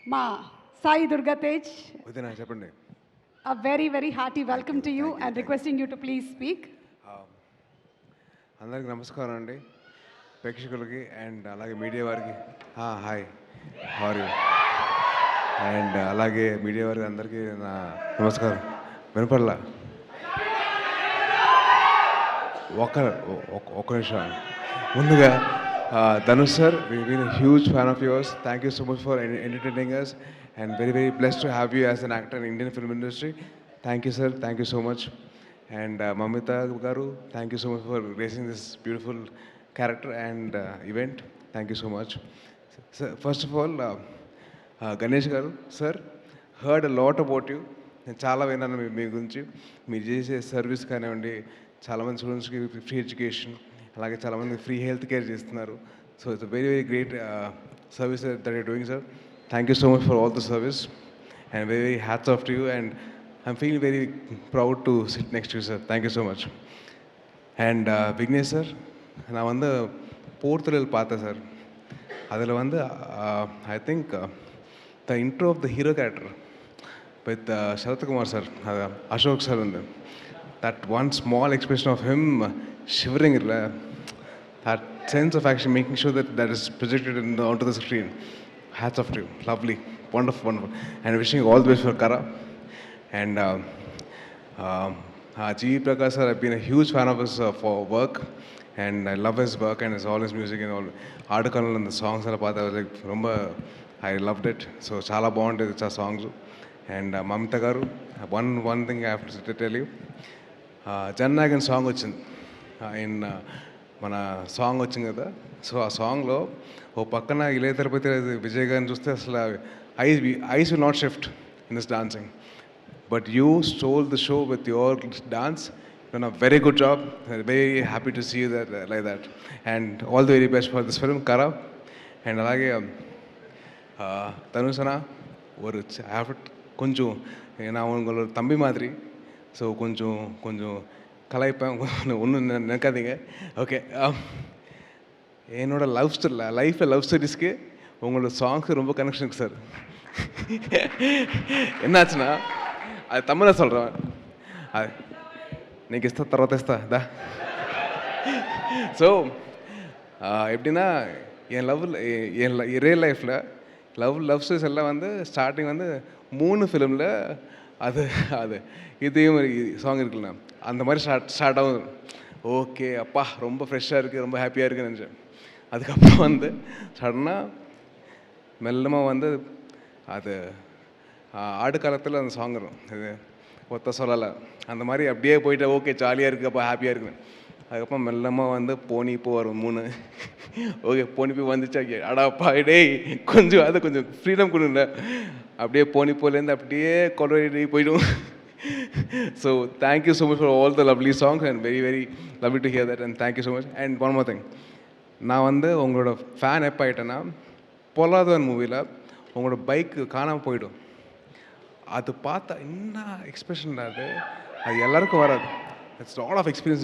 మా సాయి దుర్గా తేజ్, వదినా చెప్పండి. a very very hearty welcome to you thank you, and thank you. requesting you to please speak. అందరికి నమస్కారం అండి, ప్రేక్షకులకి అండ్ అలాగే మీడియా వారికి. హాయ్, హారీ అండ్ అలాగే మీడియా వారికి అందరికీ నా నమస్కారం. వినపడలా? ఒక్క నిమిషం. ముందుగా Dhanush sir, we been huge fan of yours. Thank you so much for entertaining us and very very blessed to have you as an actor in Indian film industry. Thank you sir, thank you so much. And Mamitha garu, thank you so much for gracing this beautiful character and event. Thank you so much. Sir, first of all Ganesh garu sir, heard a lot about you. నేను చాలా విన్నాను మీ గురించి. మీరు చేసే service కానివ్వండి, చాలామంది స్టూడెంట్స్కి free education, అలాగే చాలామంది ఫ్రీ హెల్త్ కేర్ చేస్తున్నారు. So it's very very great service that you're doing sir. Thank you so much for all the service and very very hats off to you and I'm feeling very proud to sit next you sir. Thank you so much. And Vignesh sir, நான் வந்து Portugal பார்த்தேன் சார். அதில் வந்து I think the intro of the hero character with Sarathkumar sir, Ashok sir வந்து that one small expression of him shivering, that sense of action, making sure that is projected onto the screen. Hats off to you. Lovely, wonderful, wonderful. And wishing you all the best for Kara. And G. Prakash sir, I've been a huge fan of his for work, and I love his work and all his music and all article and the songs I was like, I loved it. So chala bond is a songs. And Mamita garu, one thing I have to tell you. Jana Nayagan song వచ్చింది, ఆయన మన song వచ్చింది కదా. So ఆ సాంగ్లో ఓ పక్కన ఇళయ తిరుపతి విజయ్ గారిని చూస్తే అసలు eyes will not shift in this dancing, but you stole the show with your dance. You know very good job, very happy to see you that like that and all the very best for this film కరా. And అలాగే தனுஷனா ஒரு கொஞ்சம் நான் உங்களோட தம்பி மாதிரி. So கொஞ்சம் கலாய்ப்பேன், ஒன்றும் நினைக்காதீங்க. ஓகே, என்னோட லைஃப்பில் லவ் ஸ்டோரிஸ்க்கு உங்களோட சாங்ஸ் ரொம்ப கனெக்ஷன் இருக்குது சார். என்னாச்சுன்னா அது தமிழை சொல்கிறேன், அது నీకు ఇస్తా తర్వాత ఇస్తా దా. ஸோ எப்படின்னா என் ரியல் லைஃப்பில் லவ் ஸ்டோரிஸ் எல்லாம் வந்து ஸ்டார்டிங் வந்து 3 ஃபிலிமில் அது இதே மாதிரி சாங் இருக்குல்ல, அந்த மாதிரி ஸ்டார்ட் ஆகும். ஓகே அப்பா, ரொம்ப ஃப்ரெஷ்ஷாக இருக்குது, ரொம்ப ஹாப்பியாக இருக்குன்னு நினச்சேன். அதுக்கப்புறம் வந்து சடனாக மெல்லமாக வந்து அது ஆடுகாலத்தில் அந்த சாங் வரும், இது ஒத்த சொல்லலை, அந்த மாதிரி அப்படியே போயிட்டு ஓகே ஜாலியாக இருக்குது, அப்போ ஹாப்பியாக இருக்குன்னு. அதுக்கப்புறம் மெல்லமாக வந்து போனி இப்போ வரும் 3. ஓகே போனி போய் வந்துச்சா, அடாப்பா டேய் கொஞ்சம் அது கொஞ்சம் ஃப்ரீடம் கொடுங்க. அப்படியே போனி போலேருந்து அப்படியே கொலவெடி போய்டும். So thank you so much for all the lovely songs and very very lovely to hear that and thank you so much. And one more thing, நான் வந்து உங்களோட ஃபேன் எப்போ ஆகிட்டேன்னா, பொல்லாதவன் மூவியில் உங்களோட பைக்கு காணாமல் போயிடும். அது பார்த்தா என்ன எக்ஸ்பிரஷன், அது எல்லாருக்கும் வராது. It's all of experience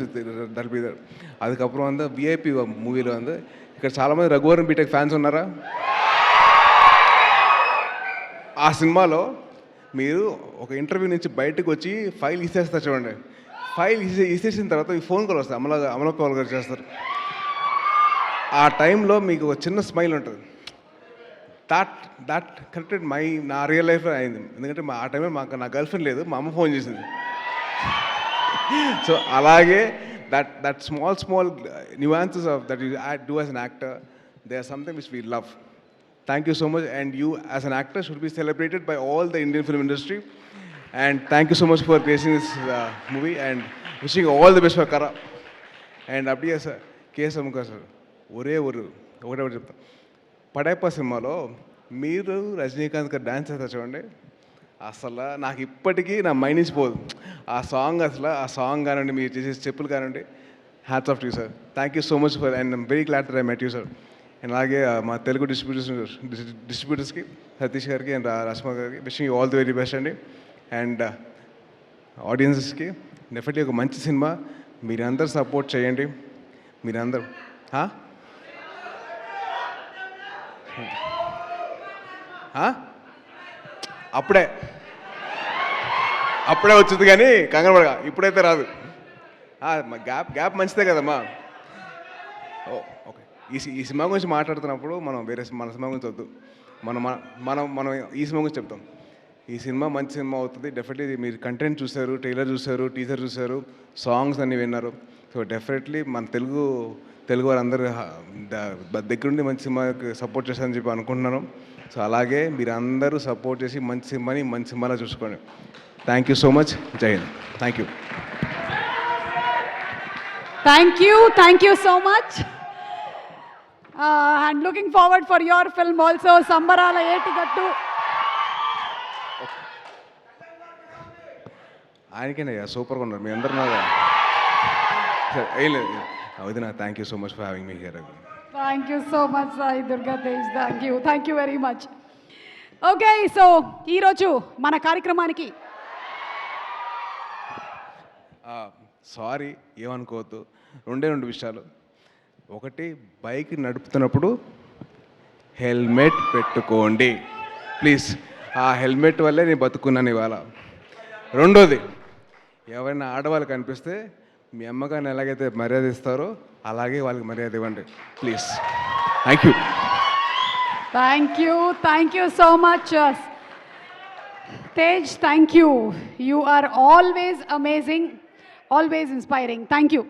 that be there. அதுக்கப்புறம் வந்து విఐపి మూవీలో வந்து ఇక్కడ చాలామంది రఘువరన్ బీటెక్ ఫ్యాన్స్ ఉన్నారా? ఆ సినిమాలో మీరు ఒక ఇంటర్వ్యూ నుంచి బయటకు వచ్చి ఫైల్ ఇసేస్తారు చూడండి. ఫైల్ ఇసేసిన తర్వాత ఈ ఫోన్ కాల్ వస్తుంది, అమలా కాల్ గారు చేస్తారు. ఆ టైంలో మీకు ఒక చిన్న స్మైల్ ఉంటుంది. దట్ కరెక్టెడ్ నా రియల్ లైఫ్లో అయింది. ఎందుకంటే ఆ టైంలో నా గర్ల్ ఫ్రెండ్ లేదు, మా అమ్మ ఫోన్ చేసింది. సో అలాగే that small nuances of that you do as an actor, they are something which we love. Thank you so much, and you as an actor should be celebrated by all the Indian film industry. And thank you so much for creating this movie and wishing you all the best for Kara. And அப்படியே sir కేశముఖ sir, ఒకటే చెప్తాను, పడైప్ప సినిమాలో మీరు రజనీకాంత్ గారు dance చేస్తారు చూడండి, అసలు నాకు ఇప్పటికీ నా మైండ్ నుంచి పోదు ఆ సాంగ్. అసలు ఆ సాంగ్ కానివ్వండి, మీరు చేసే స్టెప్పులు కానివ్వండి, hats off to you sir. Thank you so much for and I'm very glad that I met you sir. And అలాగే మా తెలుగు డిస్ట్రిబ్యూటర్స్కి సతీష్ గారికి అండ్ రస్మా గారికి wishing you all the very best అండి. అండ్ ఆడియన్సెస్కి డెఫినెట్లీ ఒక మంచి సినిమా, మీరందరూ సపోర్ట్ చేయండి. మీరందరూ అప్పుడే అప్పుడే వచ్చింది కానీ కంగారు పడగా ఇప్పుడైతే రాదు. గ్యాప్ మంచిదే కదమ్మా. ఓకే, ఈ సినిమా గురించి మాట్లాడుతున్నప్పుడు మనం మన సినిమా గురించి వద్దు, మనం మనం మనం ఈ సినిమా గురించి చెప్తాం. ఈ సినిమా మంచి సినిమా అవుతుంది డెఫినెట్లీ. మీరు కంటెంట్ చూశారు, ట్రైలర్ చూశారు, టీజర్ చూశారు, సాంగ్స్ అన్నీ విన్నారు. సో డెఫినెట్లీ మన తెలుగు వారందరూ దగ్గరుండి మంచి సినిమాకి సపోర్ట్ చేస్తారని చెప్పి అనుకుంటున్నాను. సో అలాగే మీరు అందరూ సపోర్ట్ చేసి మంచి సినిమాని మంచి సినిమాలో చూసుకోండి. Thank you so much. Jai Hind. Thank you. Thank you so much. And looking forward for your film also, Sambarala Etigattu. ఆయనకేనయ్యా సూపర్గా ఉన్నారు మీ అందరు నాగా. సరే ఏం లేదు వదిన, thank you so much for having me here. Thank you so much, Sai Durga Tej. Thank you very much. Okay, so ఈరోజు మన కార్యక్రమానికి సారీ ఏమనుకోవద్దు, రెండు విషయాలు. ఒకటి, బైక్ నడుపుతున్నప్పుడు హెల్మెట్ పెట్టుకోండి ప్లీజ్. ఆ హెల్మెట్ వల్లే నేను బతుకున్నాను ఇవాళ. రెండోది, ఎవరైనా ఆడవాళ్ళు కనిపిస్తే మీ అమ్మగారిని ఎలాగైతే మర్యాద ఇస్తారో అలాగే వాళ్ళకి మర్యాద ఇవ్వండి please. Thank you. Thank you so much. Tej, thank you. You are always amazing, always inspiring. Thank you.